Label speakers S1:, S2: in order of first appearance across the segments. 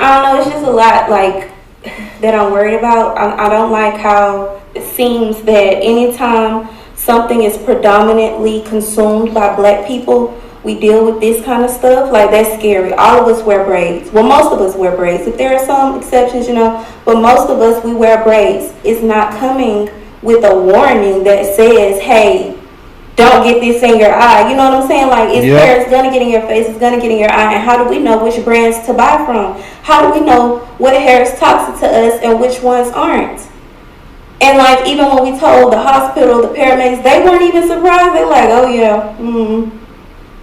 S1: I don't know, it's just a lot like that I'm worried about. I don't like how it seems that anytime something is predominantly consumed by black people, we deal with this kind of stuff. Like, that's scary. All of us wear braids. Well, most of us wear braids. If there are some exceptions, but most of us, we wear braids. It's not coming with a warning that says, hey, don't get this in your eye. You know what I'm saying? Like, it's there,
S2: Yep.
S1: it's gonna get in your face, it's gonna get in your eye. And how do we know which brands to buy from? How do we know what hair is toxic to us and which ones aren't? And like, even when we told the hospital, the paramedics, they weren't even surprised. They're like, oh yeah,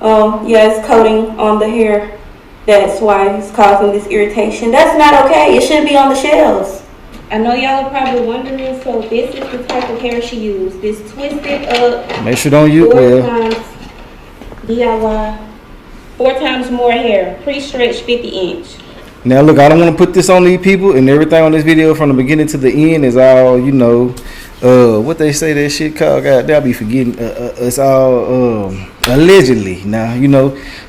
S1: oh yeah, it's coating on the hair. That's why it's causing this irritation. That's not okay. It shouldn't be on the shelves. I know y'all are probably wondering, so this is the type of hair she used. This twisted up
S2: Make sure don't use
S1: four
S2: well.
S1: times DIY, four times more hair, pre-stretched 50-inch.
S2: Now look, I don't want to put this on these people, and everything on this video from the beginning to the end is all what they say that shit called. God, they'll be forgetting. It's all allegedly now,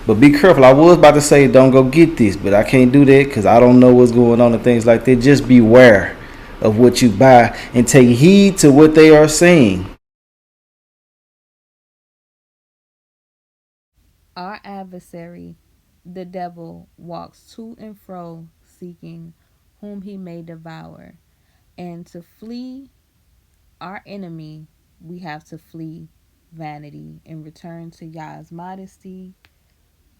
S2: But be careful. I was about to say don't go get this, but I can't do that because I don't know what's going on and things like that. Just beware of what you buy and take heed to what they are saying.
S3: Our adversary, the devil, walks to and fro, seeking whom he may devour. And to flee our enemy, we have to flee vanity and return to Yah's modesty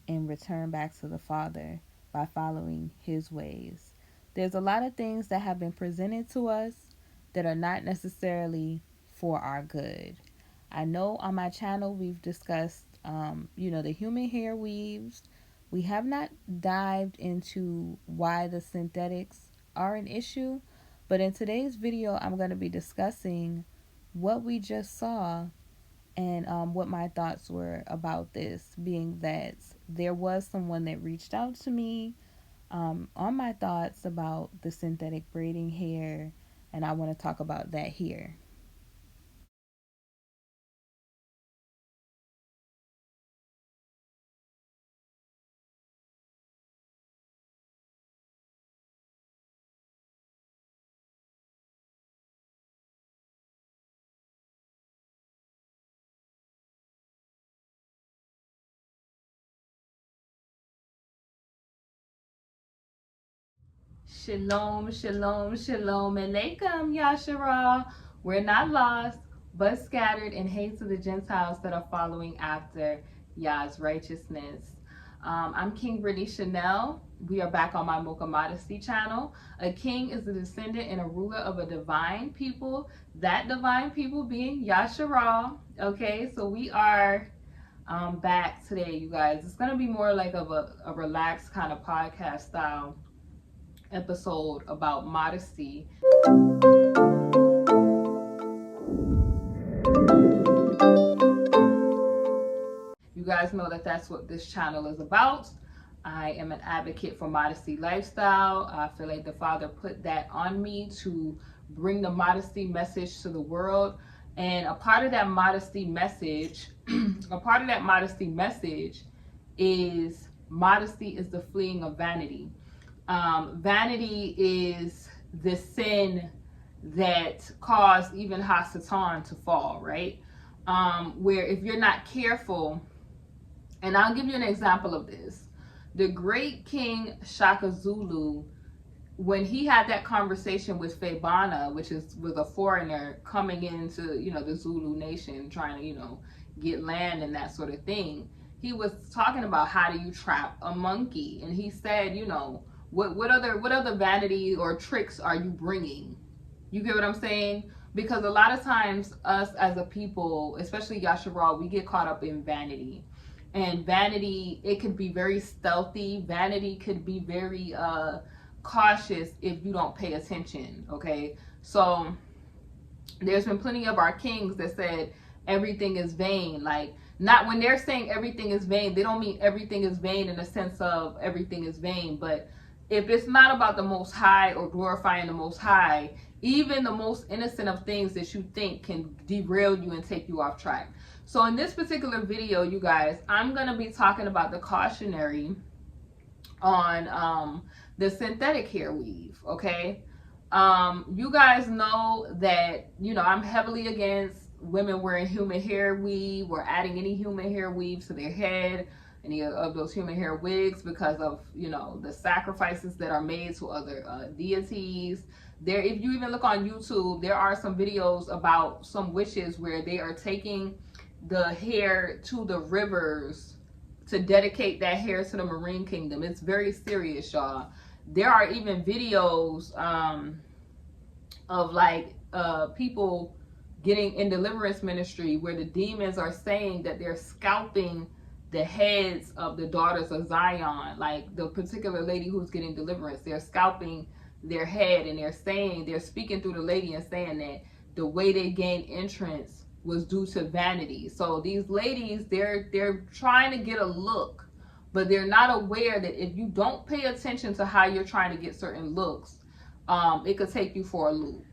S3: and return back to the Father by following his ways. There's a lot of things that have been presented to us that are not necessarily for our good. I know on my channel we've discussed, the human hair weaves. We have not dived into why the synthetics are an issue, but in today's video, I'm going to be discussing what we just saw and what my thoughts were about this, being that there was someone that reached out to me on my thoughts about the synthetic braiding hair, and I want to talk about that here. Shalom, shalom, shalom, alaikum, Yashara. We're not lost, but scattered, and hate to the Gentiles that are following after Yah's righteousness. I'm King Brittany Chanel. We are back on my Mocha Modesty channel. A king is a descendant and a ruler of a divine people. That divine people being Yashara. Okay, so we are back today, you guys. It's going to be more like of a relaxed kind of podcast style episode about modesty. You guys know that that's what this channel is about. I am an advocate for modesty lifestyle. I feel like the Father put that on me to bring the modesty message to the world. And a part of that modesty message, is modesty is the fleeing of vanity. Vanity is the sin that caused even Hasatan to fall, right? Where if you're not careful, and I'll give you an example of this. The great king Shaka Zulu, when he had that conversation with Febana, which was a foreigner coming into, the Zulu nation, trying to, get land and that sort of thing, he was talking about how do you trap a monkey, and he said, what other vanity or tricks are you bringing? You get what I'm saying? Because a lot of times us as a people, especially Yasharal, we get caught up in vanity. And vanity, it could be very stealthy. Vanity could be very cautious if you don't pay attention. Okay, so there's been plenty of our kings that said everything is vain. Like, not when they're saying everything is vain, they don't mean everything is vain in the sense of everything is vain, but if it's not about the Most High or glorifying the Most High, even the most innocent of things that you think can derail you and take you off track. So in this particular video, you guys, I'm going to be talking about the cautionary on the synthetic hair weave. Okay, you guys know that, you know, I'm heavily against women wearing human hair weave or adding any human hair weave to their head, any of those human hair wigs, because of, you know, the sacrifices that are made to other deities. There, if you even look on YouTube, there are some videos about some witches where they are taking the hair to the rivers to dedicate that hair to the marine kingdom. It's very serious, y'all. There are even videos of like people getting in deliverance ministry where the demons are saying that they're scalping the heads of the daughters of Zion, like the particular lady who's getting deliverance. They're scalping their head, and they're saying, they're speaking through the lady and saying that the way they gained entrance was due to vanity. So these ladies, they're trying to get a look, but they're not aware that if you don't pay attention to how you're trying to get certain looks, it could take you for a loop.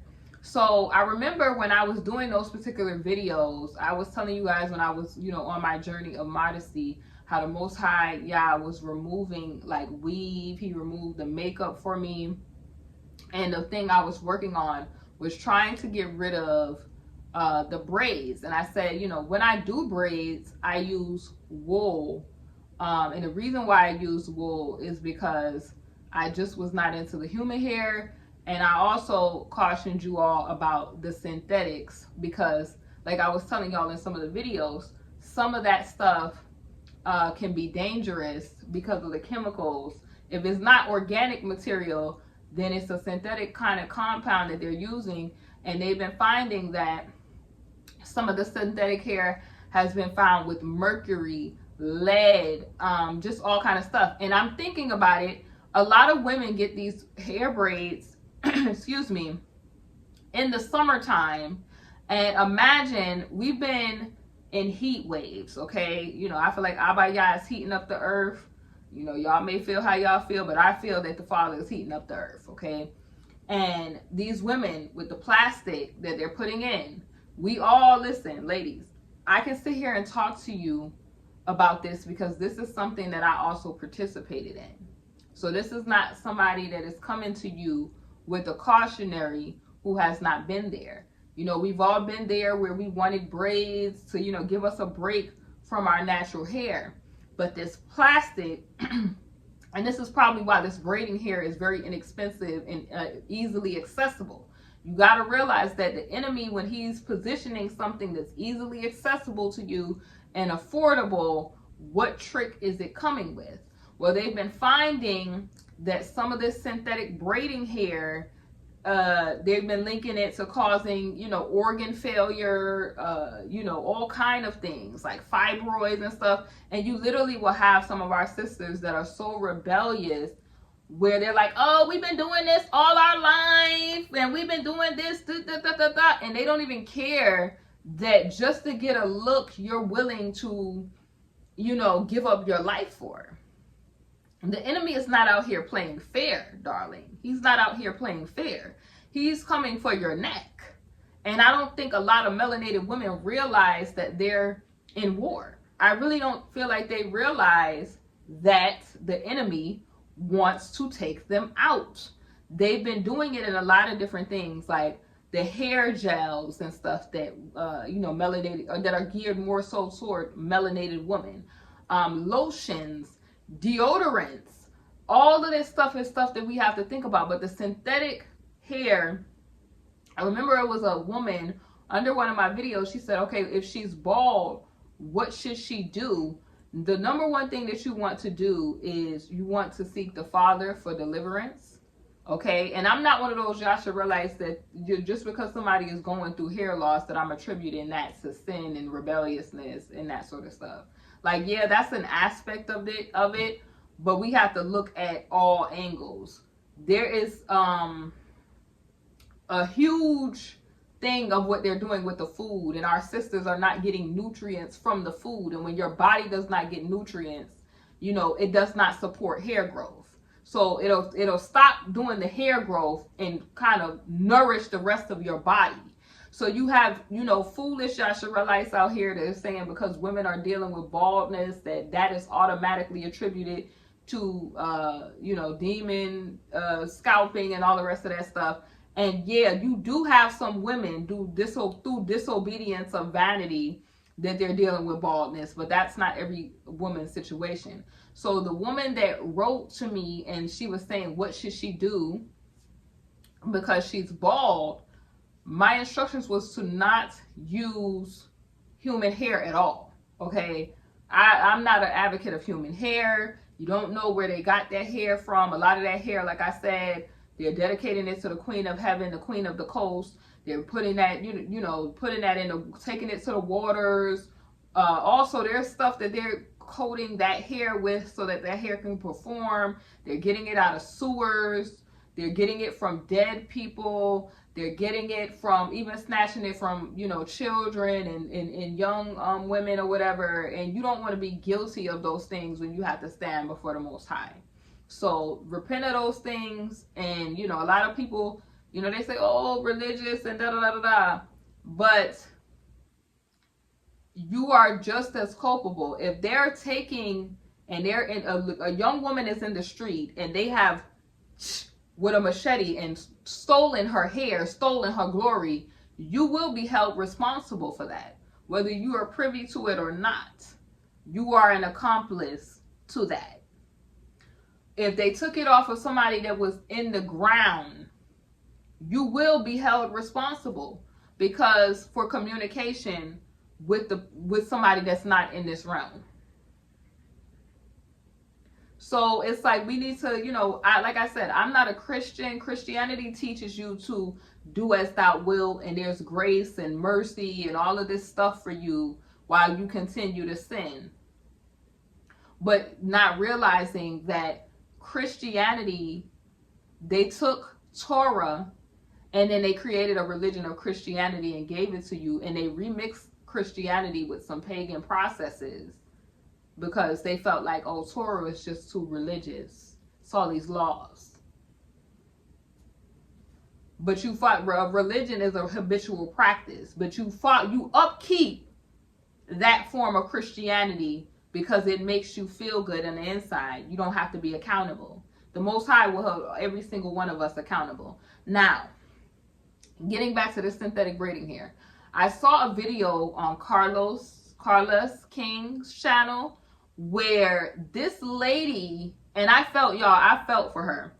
S3: So I remember when I was doing those particular videos, I was telling you guys when I was, you know, on my journey of modesty, how the Most High, yeah, was removing like weave. He removed the makeup for me. And the thing I was working on was trying to get rid of the braids. And I said, you know, when I do braids, I use wool. And the reason why I use wool is because I just was not into the human hair. And I also cautioned you all about the synthetics because, like I was telling y'all in some of the videos, some of that stuff can be dangerous because of the chemicals. If it's not organic material, then it's a synthetic kind of compound that they're using. And they've been finding that some of the synthetic hair has been found with mercury, lead, just all kind of stuff. And I'm thinking about it, a lot of women get these hair braids excuse me, in the summertime. And imagine, we've been in heat waves, okay? You know, I feel like Abaya is heating up the earth. You know, y'all may feel how y'all feel, but I feel that the Father is heating up the earth, okay? And these women with the plastic that they're putting in, we all, listen, ladies, I can sit here and talk to you about this because this is something that I also participated in. So this is not somebody that is coming to you with a cautionary who has not been there. You know, we've all been there where we wanted braids to, you know, give us a break from our natural hair. But this plastic, and this is probably why this braiding hair is very inexpensive and easily accessible. You got to realize that the enemy, when he's positioning something that's easily accessible to you and affordable, what trick is it coming with? Well, they've been finding that some of this synthetic braiding hair, they've been linking it to causing, you know, organ failure, you know, all kind of things like fibroids and stuff. And you literally will have some of our sisters that are so rebellious where they're like, oh, we've been doing this all our life and we've been doing this, and they don't even care that just to get a look, you're willing to, you know, give up your life for. The enemy is not out here playing fair, darling. He's not out here playing fair. He's coming for your neck. And I don't think a lot of melanated women realize that they're in war. I really don't feel like they realize that the enemy wants to take them out. They've been doing it in a lot of different things, like the hair gels and stuff that, you know, melanated, or that are geared more so toward melanated women. Lotions, deodorants, all of this stuff is stuff that we have to think about. But the synthetic hair, I remember it was a woman under one of my videos, she said, okay, if she's bald, what should she do? The number one thing that you want to do is you want to seek the Father for deliverance, okay? And I'm not one of those, y'all should realize that just because somebody is going through hair loss that I'm attributing that to sin and rebelliousness and that sort of stuff. Like, yeah, that's an aspect of it, but we have to look at all angles. There is a huge thing of what they're doing with the food, and our sisters are not getting nutrients from the food. And when your body does not get nutrients, you know, it does not support hair growth. So it'll stop doing the hair growth and kind of nourish the rest of your body. So you have, you know, foolish Yasharites out here that are saying because women are dealing with baldness that is automatically attributed to demon scalping and all the rest of that stuff. And yeah, you do have some women through disobedience of vanity that they're dealing with baldness, but that's not every woman's situation. So the woman that wrote to me and she was saying, what should she do because she's bald? My instructions was to not use human hair at all. Okay, I'm not an advocate of human hair. You don't know where they got that hair from. A lot of that hair, like I said, they're dedicating it to the Queen of Heaven, the Queen of the Coast. They're putting that, putting that taking it to the waters. Also, there's stuff that they're coating that hair with so that that hair can perform. They're getting it out of sewers. They're getting it from dead people. They're getting it from, even snatching it from, children and young women or whatever. And you don't want to be guilty of those things when you have to stand before the Most High. So repent of those things. And, a lot of people, they say, oh, religious and da-da-da-da-da. But you are just as culpable. If they're taking, and they're in, a young woman is in the street and they have with a machete and stolen her hair, stolen her glory, you will be held responsible for that. Whether you are privy to it or not, you are an accomplice to that. If they took it off of somebody that was in the ground, you will be held responsible because for communication with somebody that's not in this realm. So it's like we need to, like I said, I'm not a Christian. Christianity teaches you to do as thou wilt, and there's grace and mercy and all of this stuff for you while you continue to sin. But not realizing that Christianity, they took Torah and then they created a religion of Christianity and gave it to you, and they remixed Christianity with some pagan processes. Because they felt like, oh, Torah is just too religious. It's all these laws. But you fought, religion is a habitual practice. But you upkeep that form of Christianity because it makes you feel good on the inside. You don't have to be accountable. The Most High will hold every single one of us accountable. Now, getting back to the synthetic braiding here. I saw a video on Carlos King's channel where this lady, and I felt for her.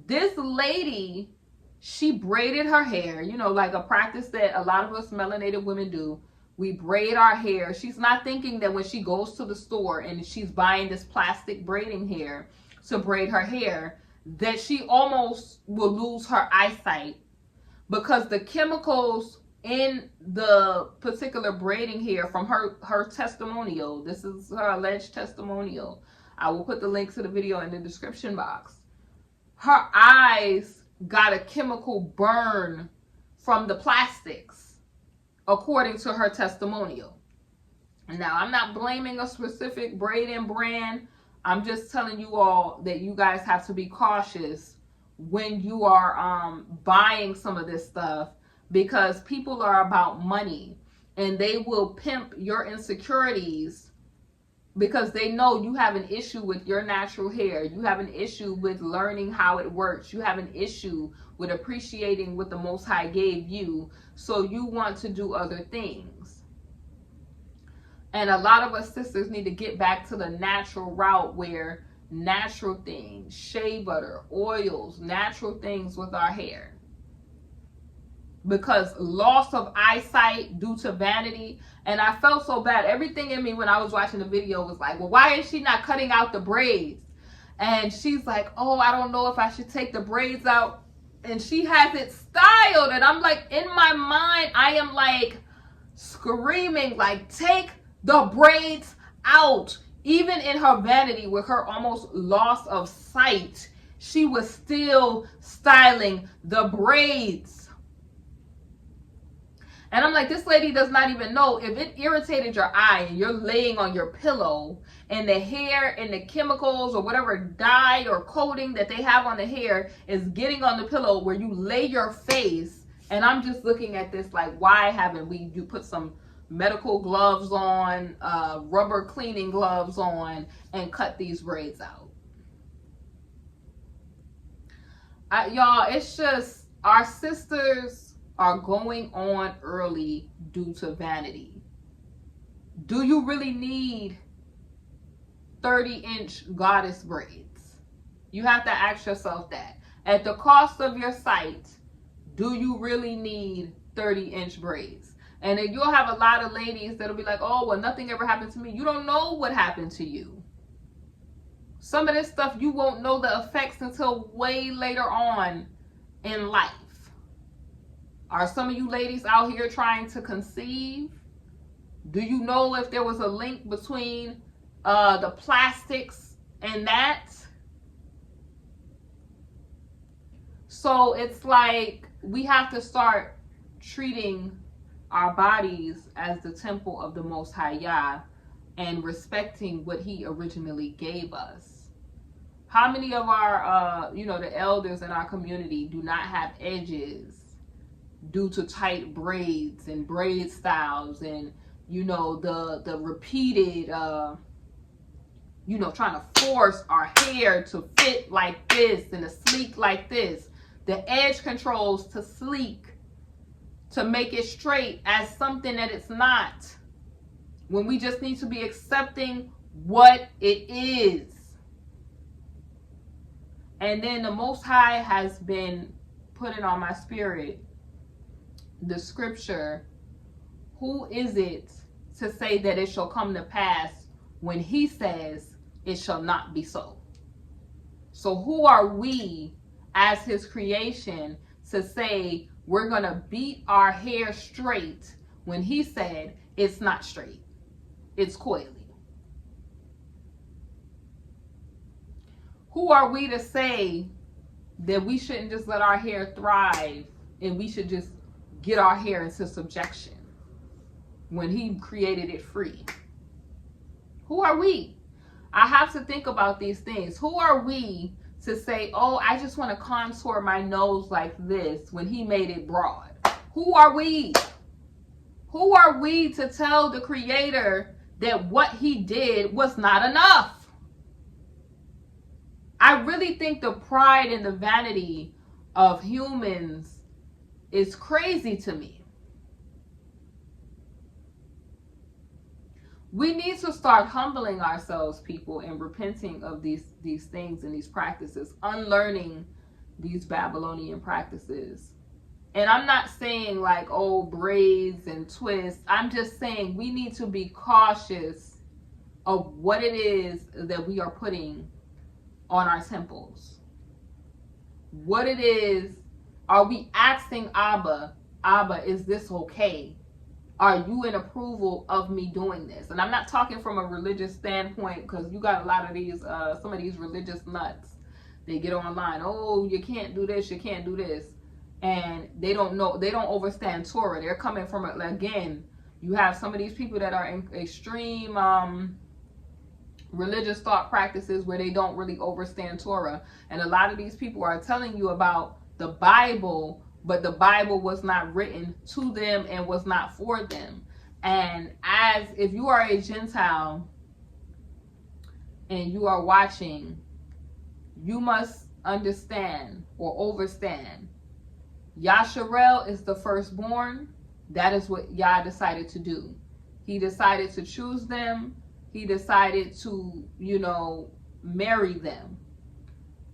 S3: This lady, she braided her hair, like a practice that a lot of us melanated women do. We braid our hair. She's not thinking that when she goes to the store and she's buying this plastic braiding hair to braid her hair, that she almost will lose her eyesight because the chemicals in the particular braiding hair from her testimonial, this is her alleged testimonial. I will put the link to the video in the description box. Her eyes got a chemical burn from the plastics, according to her testimonial. Now, I'm not blaming a specific braiding brand. I'm just telling you all that you guys have to be cautious when you are buying some of this stuff, because people are about money and they will pimp your insecurities because they know you have an issue with your natural hair. You have an issue with learning how it works. You have an issue with appreciating what the Most High gave you. So you want to do other things. And a lot of us sisters need to get back to the natural route where natural things, shea butter, oils, natural things with our hair. Because loss of eyesight due to vanity, and I felt so bad. Everything in me when I was watching the video was like, well, why is she not cutting out the braids? And she's like, oh, I don't know if I should take the braids out. And she has it styled, and I'm like, in my mind, I am like screaming, like, take the braids out. Even in her vanity, with her almost loss of sight, she was still styling the braids. And I'm like, this lady does not even know if it irritated your eye and you're laying on your pillow and the hair and the chemicals or whatever dye or coating that they have on the hair is getting on the pillow where you lay your face. And I'm just looking at this like, why haven't you put some medical gloves on, rubber cleaning gloves on, and cut these braids out? Y'all, it's just our sisters are going on early due to vanity. Do you really need 30-inch goddess braids? You have to ask yourself that. At the cost of your sight, do you really need 30-inch braids? And then you'll have a lot of ladies that'll be like, oh, well, nothing ever happened to me. You don't know what happened to you. Some of this stuff you won't know the effects until way later on in life. Are some of you ladies out here trying to conceive? Do you know if there was a link between the plastics and that? So it's like we have to start treating our bodies as the temple of the Most High Yah and respecting what He originally gave us. How many of our, the elders in our community do not have edges due to tight braids and braid styles and, the repeated, trying to force our hair to fit like this and to sleek like this. The edge controls to sleek, to make it straight as something that it's not. When we just need to be accepting what it is. And then the Most High has been putting on my spirit the scripture, who is it to say that it shall come to pass when He says it shall not be so? So who are we as His creation to say we're going to beat our hair straight when He said it's not straight, it's coily? Who are we to say that we shouldn't just let our hair thrive and we should just get our hair into subjection when He created it free? Who are we? I have to think about these things. Who are we to say, oh, I just want to contour my nose like this when He made it broad? Who are we? Who are we to tell the Creator that what He did was not enough? I really think the pride and the vanity of humans is crazy to me. We need to start humbling ourselves, people, and repenting of these things and these practices, unlearning these Babylonian practices. And I'm not saying like, oh, braids and twists. I'm just saying we need to be cautious of what it is that we are putting on our temples. What it is, are we asking Abba, is this okay? Are you in approval of me doing this? And I'm not talking from a religious standpoint, because you got a lot of these, some of these religious nuts. They get online, oh, you can't do this, you can't do this. And they don't know, they don't understand Torah. They're coming from, again, you have some of these people that are in extreme religious thought practices where they don't really understand Torah. And a lot of these people are telling you about the Bible, but the Bible was not written to them and was not for them. And as if you are a Gentile and you are watching, you must understand or overstand. Yasharel is the firstborn. That is what Yah decided to do. He decided to choose them. He decided to, marry them.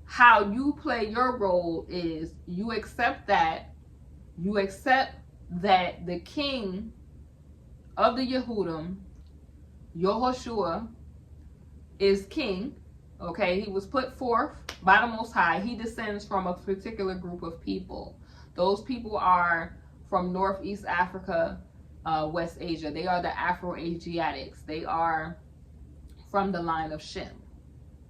S3: How you play your role is you accept that. You accept that the king of the Yehudim, Yehoshua, is king. Okay, he was put forth by the Most High. He descends from a particular group of people. Those people are from Northeast Africa, West Asia. They are the Afro-Asiatics. They are from the line of Shem.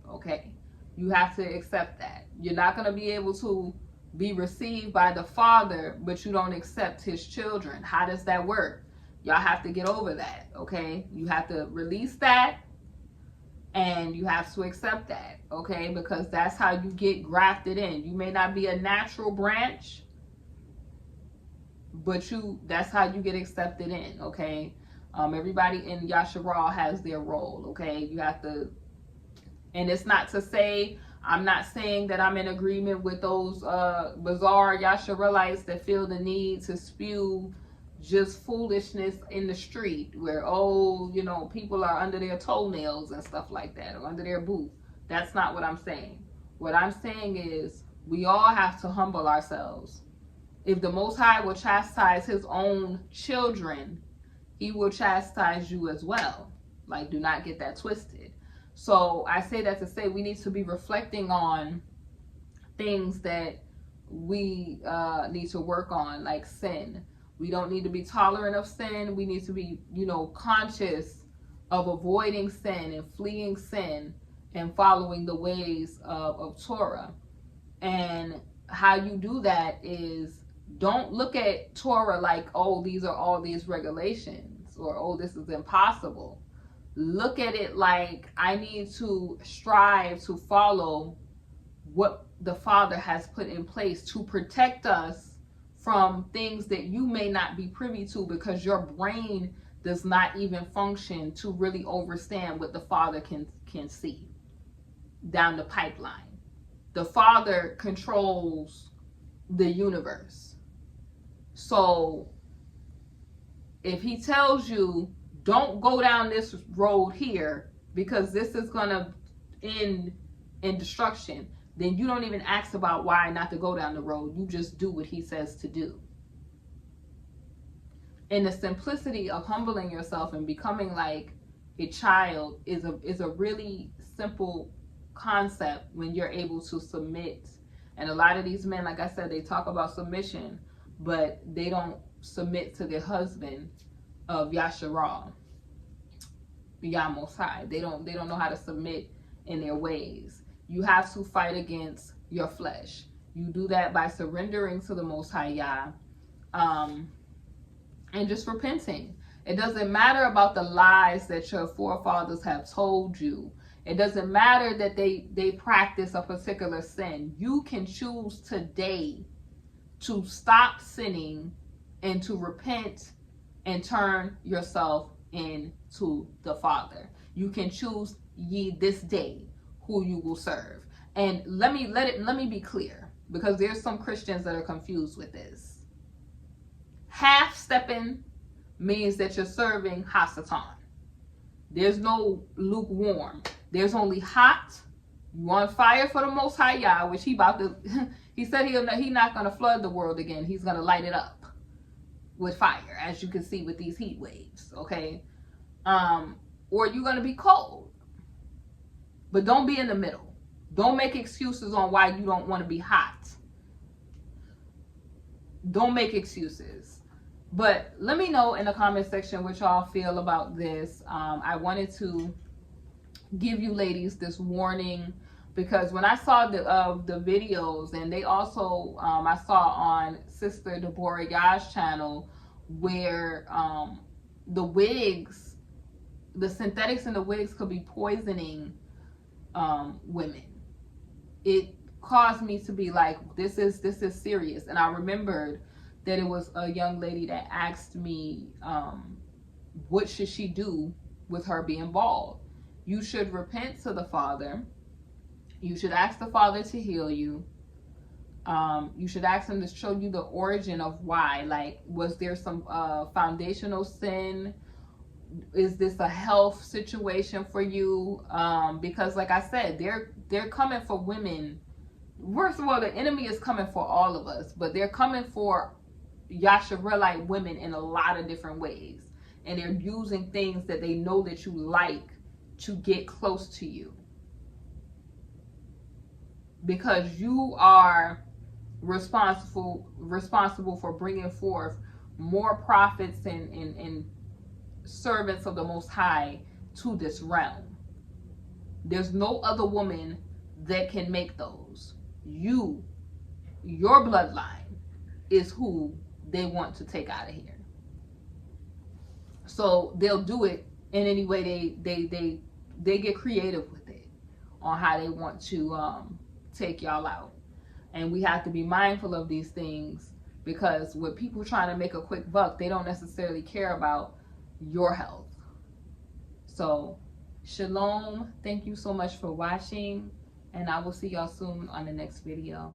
S3: Okay, you have to accept that. You're not going to be able to be received by the Father, but you don't accept His children. How does that work? Y'all have to get over that. Okay, you have to release that, and you have to accept that. Okay, because that's how you get grafted in. You may not be a natural branch, but that's how you get accepted in. Okay, everybody in Yasharal has their role. Okay, you have to, and it's not to say I'm not saying that I'm in agreement with those bizarre Yasharelites that feel the need to spew just foolishness in the street where, oh, you know, people are under their toenails and stuff like that, or under their boot. That's not what I'm saying. What I'm saying is we all have to humble ourselves. If the Most High will chastise his own children, he will chastise you as well. Like, do not get that twisted. So I say that to say we need to be reflecting on things that we need to work on, like sin. We don't need to be tolerant of sin. We need to be, you know, conscious of avoiding sin and fleeing sin and following the ways of Torah. And how you do that is, don't look at Torah like, oh, these are all these regulations, or oh, this is impossible. Look at it like, I need to strive to follow what the Father has put in place to protect us from things that you may not be privy to, because your brain does not even function to really understand what the Father can see down the pipeline. The Father controls the universe. So if he tells you, don't go down this road here because this is going to end in destruction, then you don't even ask about why not to go down the road. You just do what he says to do. And the simplicity of humbling yourself and becoming like a child is a really simple concept when you're able to submit. And a lot of these men, like I said, they talk about submission, but they don't submit to their husband of Yasharal, Yah Most High. They don't know how to submit in their ways. You have to fight against your flesh. You do that by surrendering to the Most High Yah, and just repenting. It doesn't matter about the lies that your forefathers have told you. It doesn't matter that they practice a particular sin. You can choose today to stop sinning and to repent and turn yourself into the Father. You can choose ye this day who you will serve. And let me be clear, because there's some Christians that are confused with this. Half stepping means that you're serving Hasatan. There's no lukewarm. There's only hot. You on fire for the Most High Yah, which he said he's not going to flood the world again. He's going to light it up with fire, as you can see with these heat waves, okay? Or you're going to be cold. But don't be in the middle. Don't make excuses on why you don't want to be hot. Don't make excuses. But let me know in the comment section what y'all feel about this. I wanted to give you ladies this warning, because when I saw the videos, and they also I saw on Sister Deborah Yah's channel, where the wigs, the synthetics in the wigs could be poisoning women. It caused me to be like, this is serious. And I remembered that it was a young lady that asked me, what should she do with her being bald? You should repent to the Father. You should ask the Father to heal you. You should ask him to show you the origin of why. Like, was there some foundational sin? Is this a health situation for you? Because like I said, they're coming for women. First of all, the enemy is coming for all of us, but they're coming for Yasharelite women in a lot of different ways. And they're using things that they know that you like to get close to you, because you are responsible for bringing forth more prophets and servants of the Most High to this realm. There's no other woman that can make those. Your bloodline is who they want to take out of here. So they'll do it in any way they get creative with it on how they want to take y'all out. And we have to be mindful of these things, because with people trying to make a quick buck, they don't necessarily care about your health. So shalom. Thank you so much for watching. And I will see y'all soon on the next video.